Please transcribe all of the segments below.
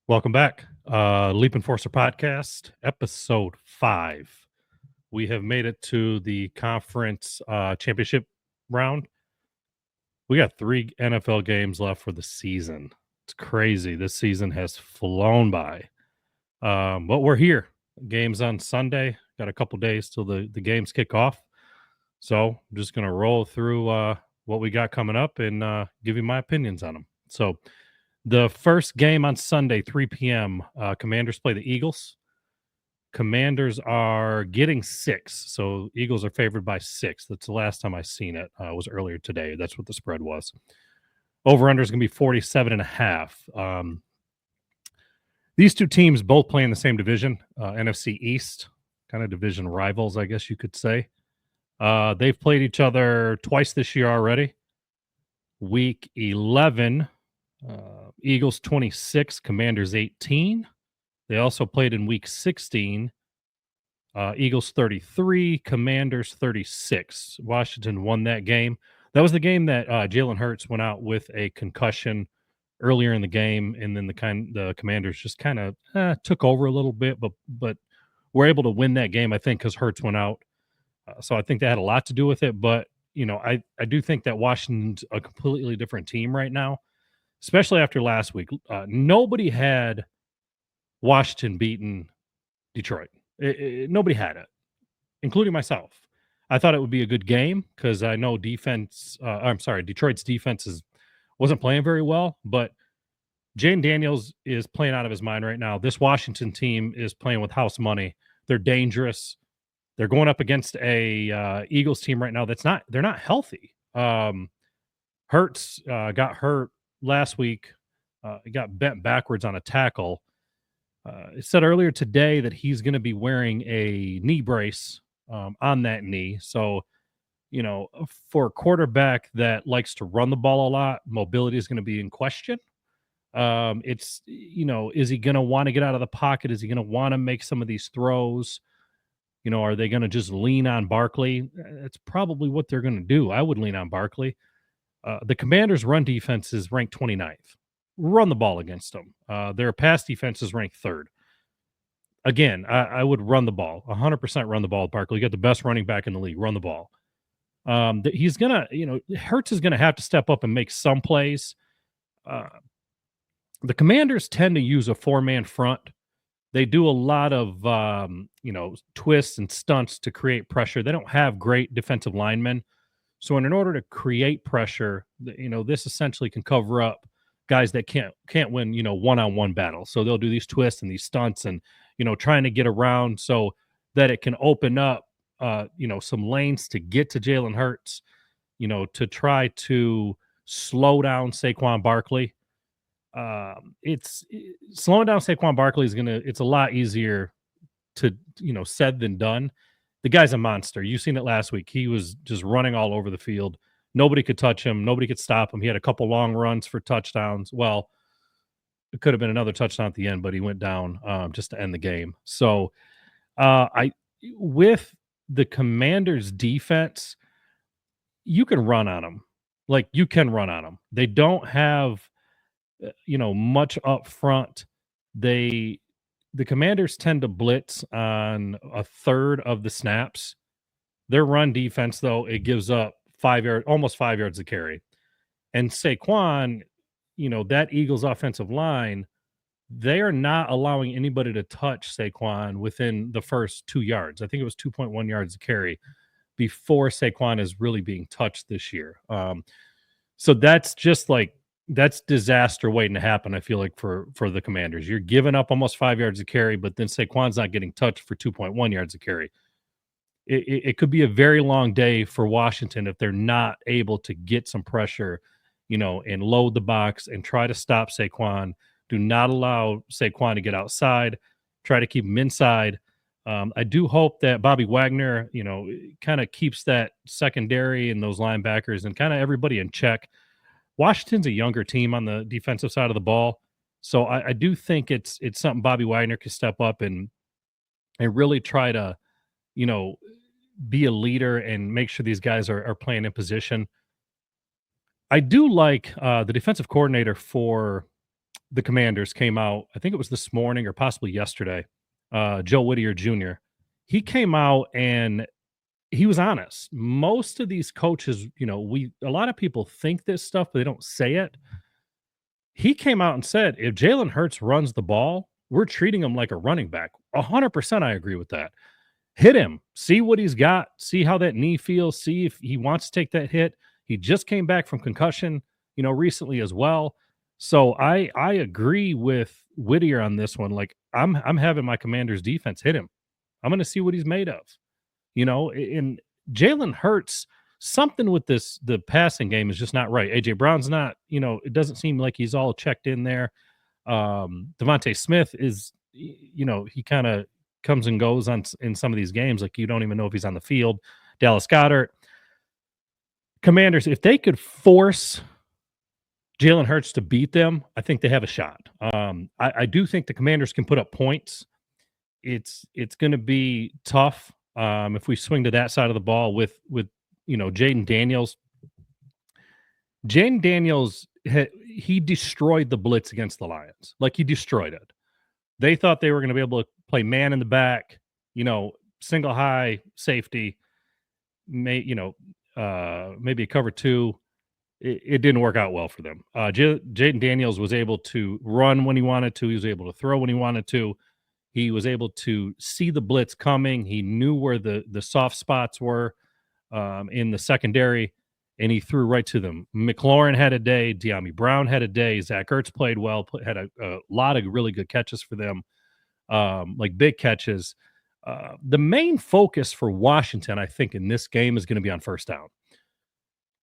Welcome back. Leap Enforcer Podcast, episode 5. We have made it to the conference championship round. We got 3 NFL games left for the season. It's crazy. This season has flown by. But we're here. Games on Sunday. Got a couple days till the games kick off. So I'm just going to roll through what we got coming up and give you my opinions on them. So the first game on Sunday, 3 p.m., Commanders play the Eagles. Commanders are getting 6, so Eagles are favored by 6. That's the last time I seen it. Was earlier today. That's what the spread was. Over-under is going to be 47.5. These two teams both play in the same division, NFC East, kind of division rivals, I guess you could say. They've played each other twice this year already. Week 11, Eagles 26, Commanders 18. They also played in week 16. Eagles 33, Commanders 36. Washington won that game. That was the game that Jalen Hurts went out with a concussion earlier in the game, and then the Commanders just kind of took over a little bit, but were able to win that game, I think, because Hurts went out. So I think that had a lot to do with it. But, I do think that Washington's a completely different team right now, especially after last week. Nobody had Washington beaten Detroit. Nobody had it, including myself. I thought it would be a good game because I know Detroit's defense wasn't playing very well, but Jayden Daniels is playing out of his mind right now. This Washington team is playing with house money. They're dangerous. They're going up against a Eagles team right now they're not healthy. Hurts got hurt last week. He got bent backwards on a tackle. It said earlier today that he's going to be wearing a knee brace on that knee. So, for a quarterback that likes to run the ball a lot, mobility is going to be in question. Is he going to want to get out of the pocket? Is he going to want to make some of these throws? Are they going to just lean on Barkley? That's probably what they're going to do. I would lean on Barkley. The Commanders' run defense is ranked 29th. Run the ball against them. Their pass defense is ranked 3rd. Again, I would run the ball. 100% run the ball with Barkley. You got the best running back in the league. Run the ball. He's going to, Hurts is going to have to step up and make some plays. The Commanders tend to use a 4-man front. They do a lot of, twists and stunts to create pressure. They don't have great defensive linemen. So in order to create pressure, this essentially can cover up guys that can't win, one-on-one battles. So they'll do these twists and these stunts and, trying to get around so that it can open up, some lanes to get to Jalen Hurts, to try to slow down Saquon Barkley. Slowing down Saquon Barkley it's a lot easier to, said than done. The guy's a monster. You've seen it last week. He was just running all over the field. Nobody could touch him. Nobody could stop him. He had a couple long runs for touchdowns. Well, it could have been another touchdown at the end, but he went down just to end the game. So with the Commanders defense, you can run on them. Like, you can run on them. They don't have, much up front. The Commanders tend to blitz on a third of the snaps. Their run defense, though, it gives up almost 5 yards a carry. And Saquon, that Eagles offensive line, they are not allowing anybody to touch Saquon within the first 2 yards. I think it was 2.1 yards a carry before Saquon is really being touched this year. So that's disaster waiting to happen, I feel like, for the Commanders. You're giving up almost 5 yards a carry, but then Saquon's not getting touched for 2.1 yards a carry. It could be a very long day for Washington if they're not able to get some pressure, and load the box and try to stop Saquon. Do not allow Saquon to get outside. Try to keep him inside. I do hope that Bobby Wagner, kind of keeps that secondary and those linebackers and kind of everybody in check. Washington's a younger team on the defensive side of the ball. So I do think it's something Bobby Wagner could step up and really try to, be a leader and make sure these guys are playing in position. I do like the defensive coordinator for the Commanders came out, I think it was this morning or possibly yesterday, Joe Whittier Jr. He came out and he was honest. Most of these coaches, a lot of people think this stuff, but they don't say it. He came out and said, if Jalen Hurts runs the ball, we're treating him like a running back. 100% I agree with that. Hit him, see what he's got, see how that knee feels, see if he wants to take that hit. He just came back from concussion, recently as well. So I agree with Whittier on this one. Like I'm having my Commanders defense hit him. I'm going to see what he's made of. In Jalen Hurts, something with the passing game is just not right. AJ Brown's not, it doesn't seem like he's all checked in there. Devontae Smith is, he kind of comes and goes in some of these games. Like you don't even know if he's on the field. Dallas Goedert. Commanders, if they could force Jalen Hurts to beat them, I think they have a shot. I do think the Commanders can put up points. It's going to be tough if we swing to that side of the ball with Jayden Daniels. Jayden Daniels, he destroyed the blitz against the Lions. Like he destroyed it. They thought they were going to be able to play man in the back, single high safety, maybe a cover two. It didn't work out well for them. Jayden Daniels was able to run when he wanted to. He was able to throw when he wanted to. He was able to see the blitz coming. He knew where the soft spots were in the secondary, and he threw right to them. McLaurin had a day. De'Ami Brown had a day. Zach Ertz played well, had a lot of really good catches for them, like big catches. The main focus for Washington, I think, in this game is going to be on first down.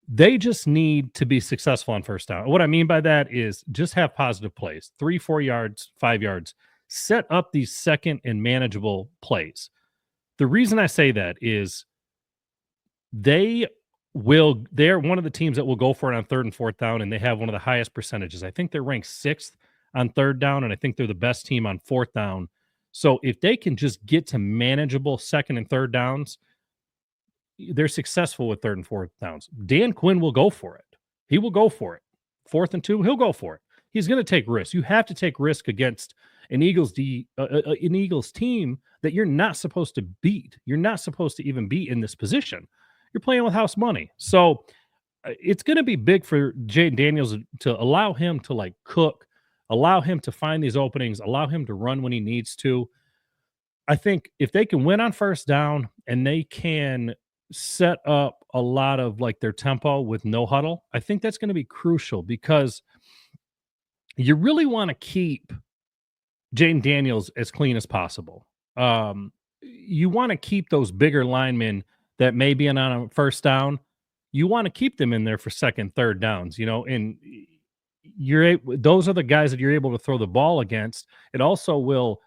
They just need to be successful on first down. What I mean by that is just have positive plays, 3-4 yards, 5 yards. Set up these second and manageable plays. The reason I say that is they're one of the teams that will go for it on third and fourth down, and they have one of the highest percentages. I think they're ranked 6th on third down, and I think they're the best team on fourth down. So if they can just get to manageable second and third downs, they're successful with third and fourth downs. Dan Quinn will go for it. He will go for it. 4th and 2, he'll go for it. He's going to take risks. You have to take risk against an Eagles team that you're not supposed to beat. You're not supposed to even be in this position. You're playing with house money. So it's going to be big for Jayden Daniels to allow him to cook, allow him to find these openings, allow him to run when he needs to. I think if they can win on first down and they can set up a lot of their tempo with no huddle, I think that's going to be crucial because you really want to keep Jayden Daniels as clean as possible. You want to keep those bigger linemen that may be on a first down. You want to keep them in there for second, third downs, and those are the guys that you're able to throw the ball against. It also will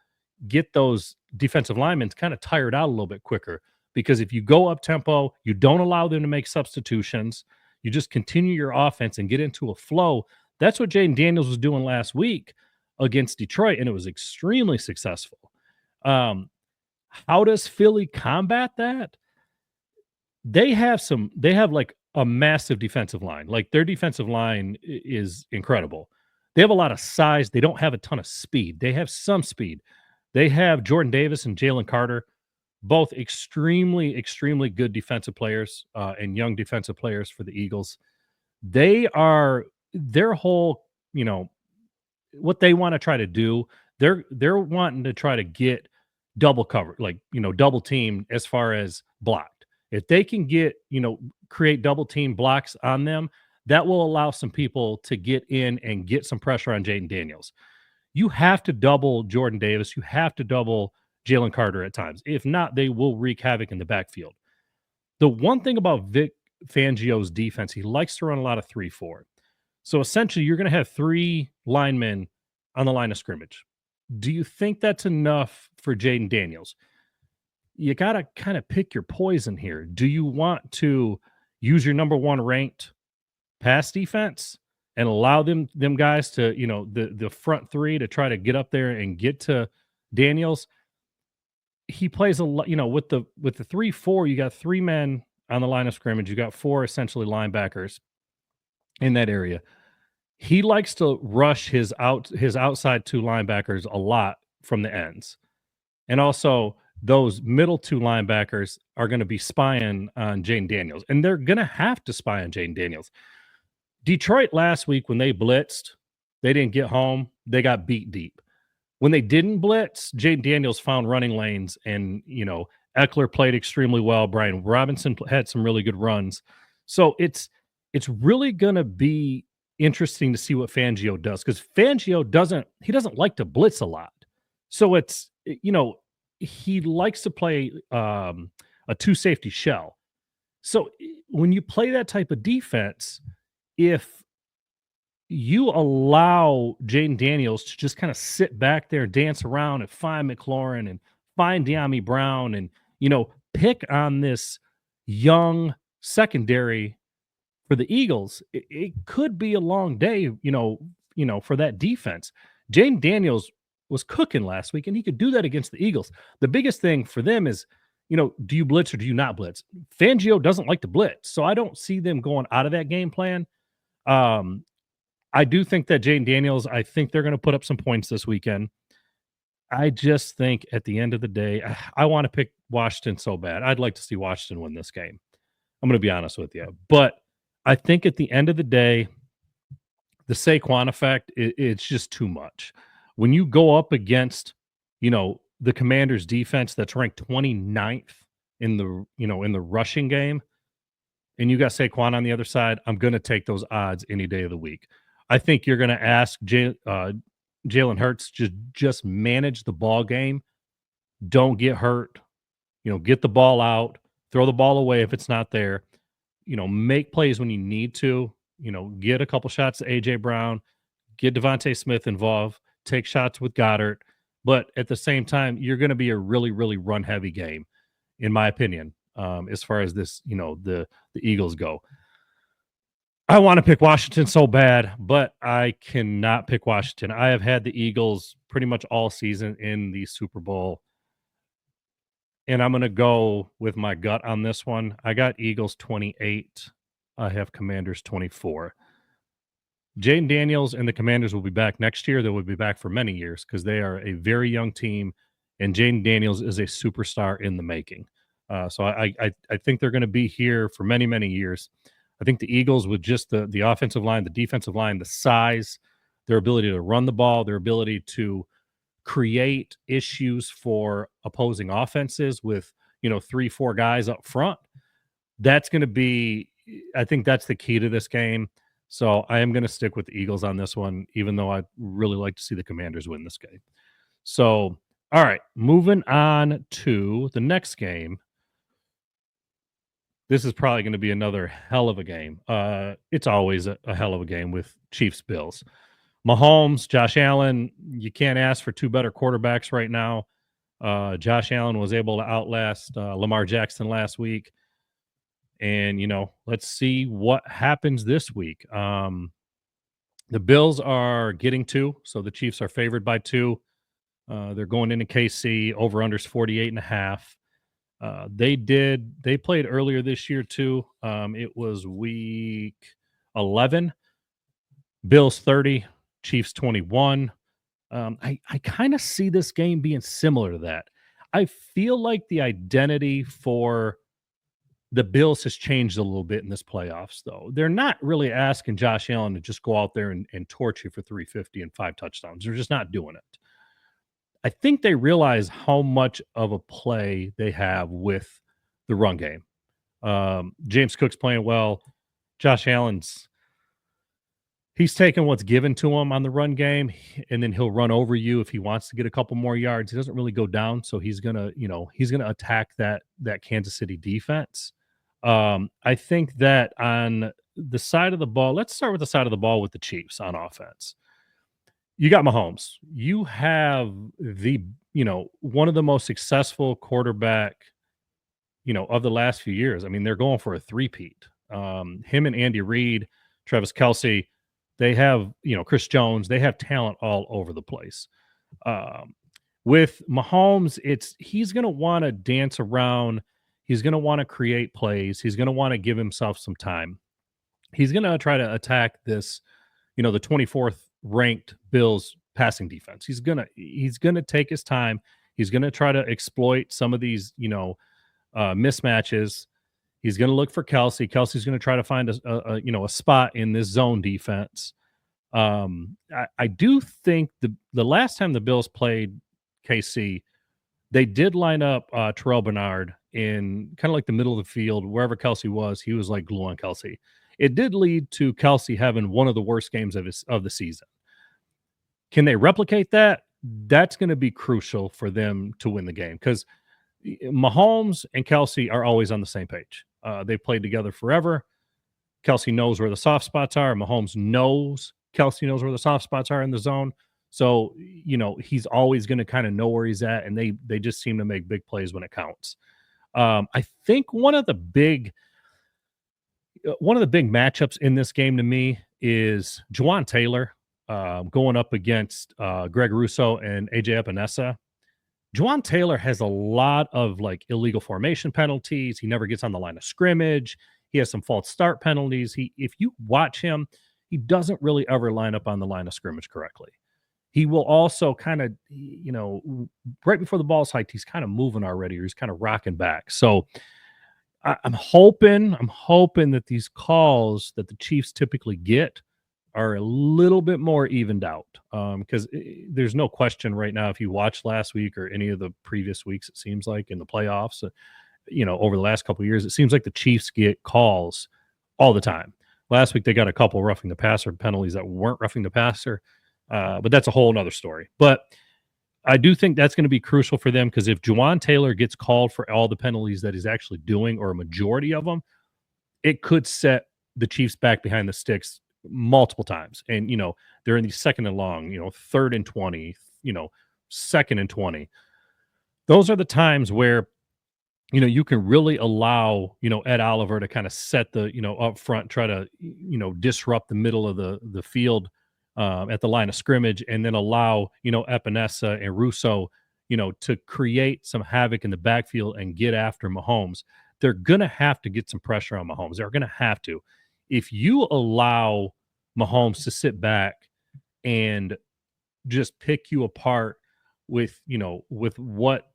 get those defensive linemen kind of tired out a little bit quicker because if you go up tempo, you don't allow them to make substitutions. You just continue your offense and get into a flow. That's what Jayden Daniels was doing last week against Detroit, and it was extremely successful. How does Philly combat that? They have a massive defensive line. Their defensive line is incredible. They have a lot of size. They don't have a ton of speed. They have some speed. They have Jordan Davis and Jalen Carter, both extremely, extremely good defensive players and young defensive players for the Eagles. Their whole, what they want to try to do, they're wanting to try to get double cover, double team as far as blocked. If they can get, create double team blocks on them, that will allow some people to get in and get some pressure on Jayden Daniels. You have to double Jordan Davis. You have to double Jalen Carter at times. If not, they will wreak havoc in the backfield. The one thing about Vic Fangio's defense, he likes to run a lot of 3-4. So essentially, you're going to have 3 linemen on the line of scrimmage. Do you think that's enough for Jayden Daniels? You got to kind of pick your poison here. Do you want to use your number 1 ranked pass defense and allow them guys to, the front 3 to try to get up there and get to Daniels? He plays a lot, with the 3-4, you got 3 men on the line of scrimmage. You got 4 essentially linebackers in that area. He likes to rush his outside two linebackers a lot from the ends. And also, those middle two linebackers are going to be spying on Jayden Daniels, and they're going to have to spy on Jayden Daniels. Detroit last week, when they blitzed, they didn't get home. They got beat deep. When they didn't blitz, Jayden Daniels found running lanes, and Eckler played extremely well. Brian Robinson had some really good runs. So it's really going to be interesting to see what Fangio does, because Fangio doesn't like to blitz a lot. So he likes to play a two safety shell. So when you play that type of defense, if you allow Jayden Daniels to just kind of sit back there, dance around, and find McLaurin and find De'Ami Brown, and pick on this young secondary for the Eagles, it could be a long day, for that defense. Jayden Daniels was cooking last week, and he could do that against the Eagles. The biggest thing for them is, do you blitz or do you not blitz? Fangio doesn't like to blitz, so I don't see them going out of that game plan. I do think that Jayden Daniels, I think they're going to put up some points this weekend. I just think at the end of the day, I want to pick Washington so bad. I'd like to see Washington win this game. I'm going to be honest with you. But I think at the end of the day, the Saquon effect, it's just too much. When you go up against, the Commanders defense that's ranked 29th in the rushing game, and you got Saquon on the other side, I'm going to take those odds any day of the week. I think you're going to ask Jalen Hurts to just manage the ball game. Don't get hurt. Get the ball out. Throw the ball away if it's not there. Make plays when you need to. Get a couple shots to A.J. Brown. Get Devontae Smith involved. Take shots with Goddard. But at the same time, you're going to be a really, really run-heavy game, in my opinion, as far as this, the Eagles go. I want to pick Washington so bad, but I cannot pick Washington. I have had the Eagles pretty much all season in the Super Bowl, and I'm going to go with my gut on this one. I got Eagles 28. I have Commanders 24. Jayden Daniels and the Commanders will be back next year. They will be back for many years because they are a very young team, and Jayden Daniels is a superstar in the making. So I think they're going to be here for many, many years. I think the Eagles, with just the offensive line, the defensive line, the size, their ability to run the ball, their ability to create issues for opposing offenses with 3-4 guys up front, that's going to be, I think that's the key to this game. So I am going to stick with the Eagles on this one, even though I'd really like to see the Commanders win this game. So, all right, moving on to the next game. This is probably going to be another hell of a game. It's always a hell of a game with Chiefs Bills. Mahomes, Josh Allen, you can't ask for two better quarterbacks right now. Josh Allen was able to outlast Lamar Jackson last week. And, let's see what happens this week. The Bills are getting 2, so the Chiefs are favored by 2. They're going into KC, over-unders 48.5. They played earlier this year too. It was week 11. Bills 30, Chiefs 21. I kind of see this game being similar to that. I feel like the identity for the Bills has changed a little bit in this playoffs, though. They're not really asking Josh Allen to just go out there and torch you for 350 and 5 touchdowns. They're just not doing it. I think they realize how much of a play they have with the run game. James Cook's playing well. Josh Allen's he's taking what's given to him on the run game, and then he'll run over you if he wants to get a couple more yards. He doesn't really go down, so he's gonna attack that Kansas City defense. I think that on the side of the ball, let's start with the side of the ball with the Chiefs on offense. You got Mahomes. You have one of the most successful quarterback, of the last few years. I mean, they're going for a three-peat. Him and Andy Reid, Travis Kelce, they have, Chris Jones, they have talent all over the place. With Mahomes, he's going to want to dance around. He's going to want to create plays. He's going to want to give himself some time. He's going to try to attack this the 24th ranked Bills passing defense. He's gonna take his time. He's gonna try to exploit some of these, mismatches. He's going to look for Kelsey. Kelsey's going to try to find a spot in this zone defense. I do think the last time the Bills played KC, they did line up Terrell Bernard in kind of like the middle of the field, wherever Kelsey was. He was like glue on Kelsey. It did lead to Kelsey having one of the worst games of the season. Can they replicate that? That's going to be crucial for them to win the game because Mahomes and Kelsey are always on the same page. They played together forever. Kelsey knows where the soft spots are. Mahomes knows Kelsey knows where the soft spots are in the zone. So, he's always going to kind of know where he's at, and they just seem to make big plays when it counts. I think one of the big matchups in this game to me is Juwan Taylor going up against Greg Russo and AJ Epinesa. Juwan Taylor has a lot of illegal formation penalties. He never gets on the line of scrimmage. He has some false start penalties. If you watch him, he doesn't really ever line up on the line of scrimmage correctly. He will also kind of, right before the ball's hiked, he's kind of moving already, or he's kind of rocking back. So I'm hoping that these calls that the Chiefs typically get are a little bit more evened out, because there's no question right now, if you watch last week or any of the previous weeks, it seems like in the playoffs, over the last couple of years, it seems like the Chiefs get calls all the time. Last week, they got a couple roughing the passer penalties that weren't roughing the passer, but that's a whole nother story. But I do think that's going to be crucial for them, because if Juwan Taylor gets called for all the penalties that he's actually doing, or a majority of them, it could set the Chiefs back behind the sticks multiple times. And, they're in the second and long, 3rd and 20, 2nd and 20. Those are the times where, you can really allow, Ed Oliver to kind of set the, up front, try to, disrupt the middle of the field at the line of scrimmage, and then allow, Epinesa and Russo, to create some havoc in the backfield and get after Mahomes. They're going to have to get some pressure on Mahomes. They're going to have to. If you allow Mahomes to sit back and just pick you apart with what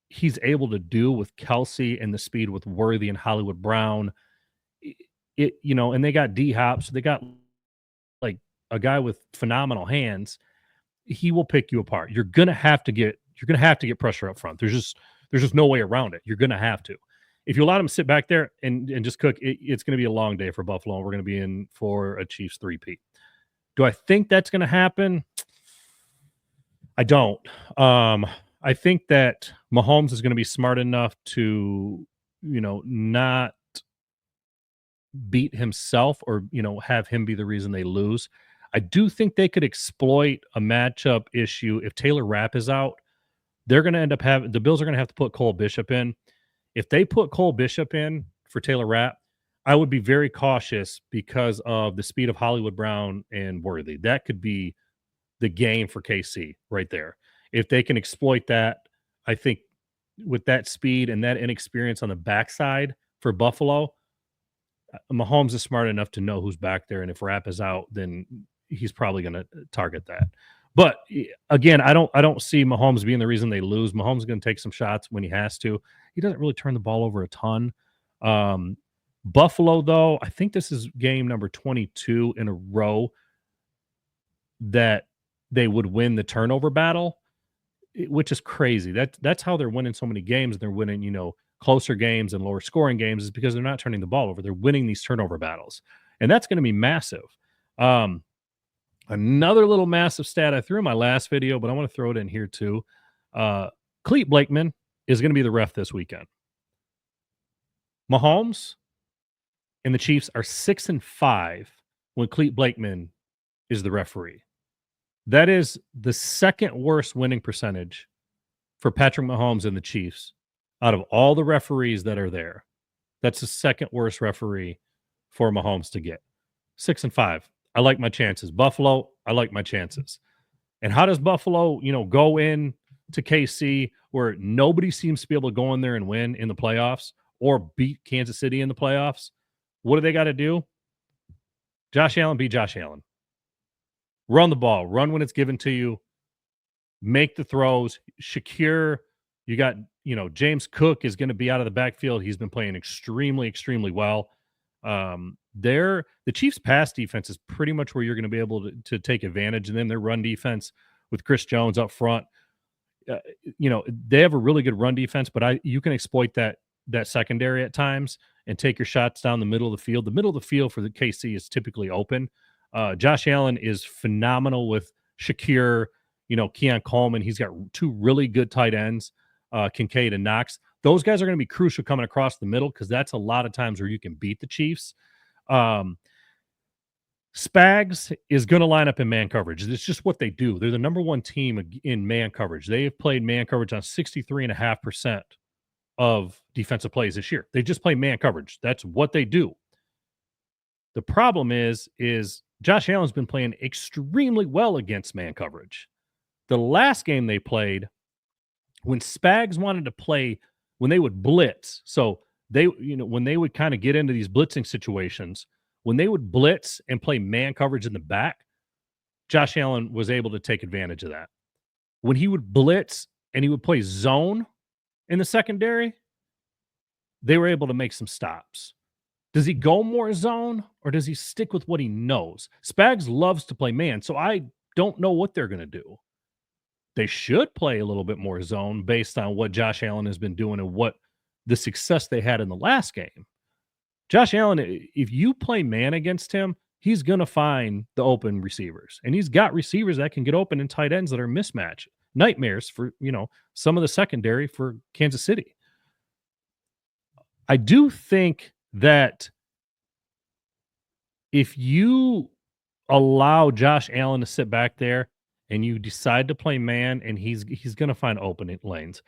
he's able to do with Kelsey and the speed with Worthy and Hollywood Brown, and they got D-Hop, so they got like a guy with phenomenal hands. He will pick you apart. You're gonna have to get pressure up front. There's just no way around it. You're gonna have to. If you allow him to sit back there and just cook, it's going to be a long day for Buffalo, and we're going to be in for a Chiefs 3-peat. Do I think that's going to happen? I don't. I think that Mahomes is going to be smart enough to, not beat himself, or, have him be the reason they lose. I do think they could exploit a matchup issue. If Taylor Rapp is out, they're going to end up the Bills are going to have to put Cole Bishop in. If they put Cole Bishop in for Taylor Rapp, I would be very cautious because of the speed of Hollywood Brown and Worthy. That could be the game for KC right there. If they can exploit that, I think with that speed and that inexperience on the backside for Buffalo, Mahomes is smart enough to know who's back there. And if Rapp is out, then he's probably going to target that. But again, I don't see Mahomes being the reason they lose. Mahomes is going to take some shots when he has to. He doesn't really turn the ball over a ton. Buffalo, though, I think this is game number 22 in a row that they would win the turnover battle, which is crazy. That's how they're winning so many games. They're winning, closer games and lower scoring games, is because they're not turning the ball over. They're winning these turnover battles, and that's going to be massive. Another little massive stat I threw in my last video, but I want to throw it in here too. Clete Blakeman is going to be the ref this weekend. Mahomes and the Chiefs are 6-5 when Clete Blakeman is the referee. That is the second worst winning percentage for Patrick Mahomes and the Chiefs out of all the referees that are there. That's the second worst referee for Mahomes to get. 6-5. I like my chances. Buffalo, I like my chances. And how does Buffalo, go in to KC where nobody seems to be able to go in there and win in the playoffs or beat Kansas City in the playoffs? What do they got to do? Josh Allen beat Josh Allen. Run the ball. Run when it's given to you. Make the throws. Shakir, you got, James Cook is going to be out of the backfield. He's been playing extremely, extremely well. The Chiefs' pass defense is pretty much where you're going to be able to take advantage. And then their run defense with Chris Jones up front, they have a really good run defense, but you can exploit that secondary at times and take your shots down the middle of the field. The middle of the field for the KC is typically open. Josh Allen is phenomenal with Shakir, Keon Coleman. He's got two really good tight ends, Kincaid and Knox. Those guys are going to be crucial coming across the middle because that's a lot of times where you can beat the Chiefs. Spags is going to line up in man coverage. It's just what they do. They're the number one team in man coverage. They have played man coverage on 63.5% of defensive plays this year. They just play man coverage. That's what they do. The problem is Josh Allen's been playing extremely well against man coverage. The last game they played, when Spags wanted to play, when they would blitz, so when they would kind of get into these blitzing situations, when they would blitz and play man coverage in the back, Josh Allen was able to take advantage of that. When he would blitz and he would play zone in the secondary, they were able to make some stops. Does he go more zone or does he stick with what he knows? Spags loves to play man, so I don't know what they're going to do. They should play a little bit more zone based on what Josh Allen has been doing and what the success they had in the last game. Josh Allen, if you play man against him, he's going to find the open receivers. And he's got receivers that can get open and tight ends that are mismatch nightmares for, some of the secondary for Kansas City. I do think that if you allow Josh Allen to sit back there and you decide to play man, and he's going to find open lanes,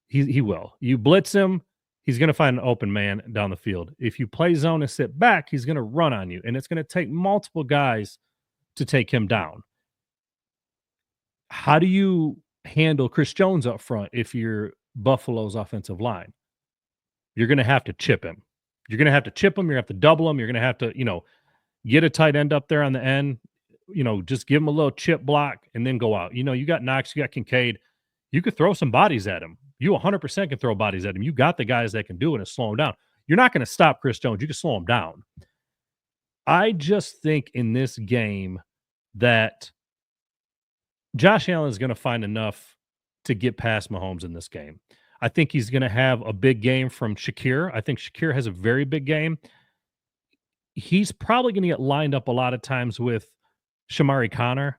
he will. You blitz him, he's going to find an open man down the field. If you play zone and sit back, he's going to run on you, and it's going to take multiple guys to take him down. How do you handle Chris Jones up front if you're Buffalo's offensive line? You're going to have to chip him. You're going to have to chip him. You're going to have to double him. You're going to have to, get a tight end up there on the end, just give him a little chip block and then go out. You got Knox, you got Kincaid. You could throw some bodies at him. You 100% can throw bodies at him. You got the guys that can do it and slow him down. You're not going to stop Chris Jones. You can slow him down. I just think in this game that Josh Allen is going to find enough to get past Mahomes in this game. I think he's going to have a big game from Shakir. I think Shakir has a very big game. He's probably going to get lined up a lot of times with Shamari Connor.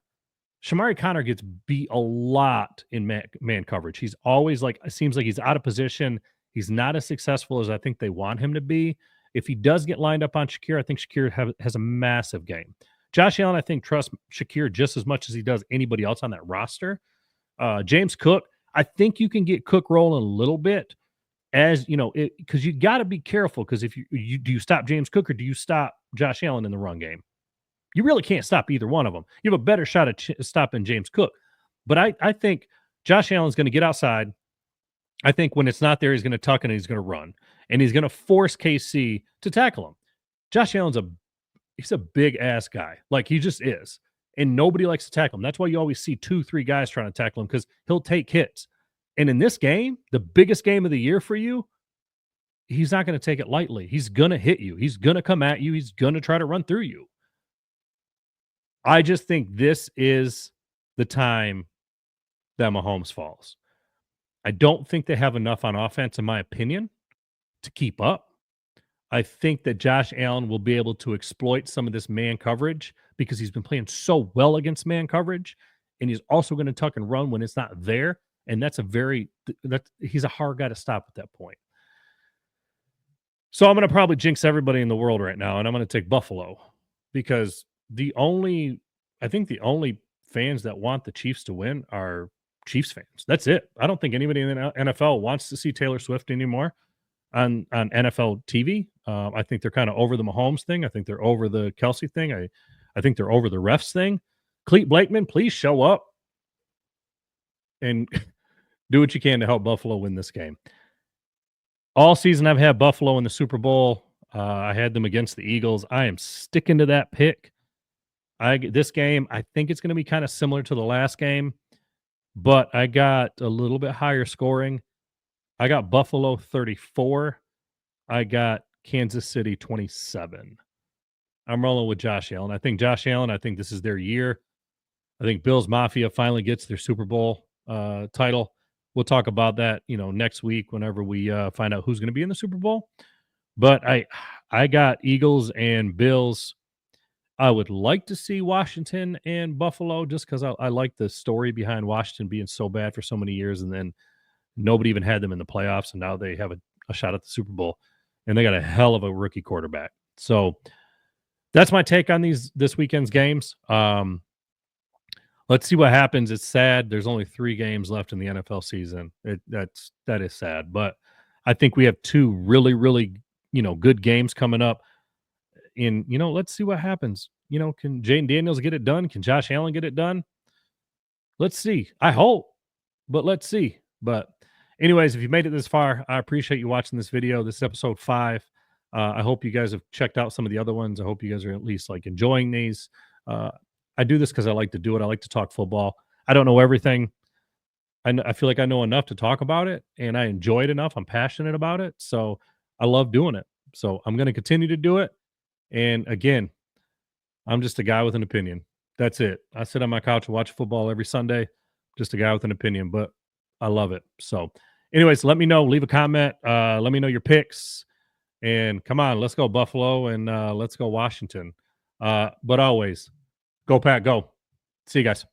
Shamari Connor gets beat a lot in man coverage. He's always it seems like he's out of position. He's not as successful as I think they want him to be. If he does get lined up on Shakir, I think Shakir has a massive game. Josh Allen, I think, trusts Shakir just as much as he does anybody else on that roster. James Cook, I think you can get Cook rolling a little bit, as because you got to be careful. Because if you do you stop James Cook or do you stop Josh Allen in the run game? You really can't stop either one of them. You have a better shot at stopping James Cook. But I think Josh Allen's going to get outside. I think when it's not there, he's going to tuck and he's going to run. And he's going to force KC to tackle him. Josh Allen's he's a big-ass guy. He just is. And nobody likes to tackle him. That's why you always see 2-3 guys trying to tackle him, because he'll take hits. And in this game, the biggest game of the year for you, he's not going to take it lightly. He's going to hit you. He's going to come at you. He's going to try to run through you. I just think this is the time that Mahomes falls. I don't think they have enough on offense, in my opinion, to keep up. I think that Josh Allen will be able to exploit some of this man coverage because he's been playing so well against man coverage, and he's also going to tuck and run when it's not there. And he's a hard guy to stop at that point. So I'm going to probably jinx everybody in the world right now, and I'm going to take Buffalo because the only fans that want the Chiefs to win are Chiefs fans. That's it. I don't think anybody in the NFL wants to see Taylor Swift anymore on NFL TV. I think they're kind of over the Mahomes thing. I think they're over the Kelsey thing. I think they're over the refs thing. Clete Blakeman, please show up and do what you can to help Buffalo win this game. All season, I've had Buffalo in the Super Bowl. I had them against the Eagles. I am sticking to that pick. This game, I think it's going to be kind of similar to the last game, but I got a little bit higher scoring. I got Buffalo 34. I got Kansas City 27. I'm rolling with Josh Allen. I think this is their year. I think Bills Mafia finally gets their Super Bowl title. We'll talk about that, next week whenever we find out who's going to be in the Super Bowl. But I got Eagles and Bills. I would like to see Washington and Buffalo just because I like the story behind Washington being so bad for so many years, and then nobody even had them in the playoffs, and now they have a shot at the Super Bowl, and they got a hell of a rookie quarterback. So that's my take on this weekend's games. Let's see what happens. It's sad. There's only 3 games left in the NFL season. That is sad, but I think we have 2 really, really, good games coming up. Let's see what happens. Can Jayden Daniels get it done? Can Josh Allen get it done? Let's see. I hope, but let's see. But anyways, if you made it this far, I appreciate you watching this video. This is episode 5. I hope you guys have checked out some of the other ones. I hope you guys are at least enjoying these. I do this because I like to do it. I like to talk football. I don't know everything. I feel like I know enough to talk about it, and I enjoy it enough. I'm passionate about it, so I love doing it. So I'm going to continue to do it. And again, I'm just a guy with an opinion. That's it. I sit on my couch and watch football every Sunday. Just a guy with an opinion, but I love it. So anyways, let me know. Leave a comment. Let me know your picks. And come on, let's go Buffalo and let's go Washington. But always, go Pack, go. See you guys.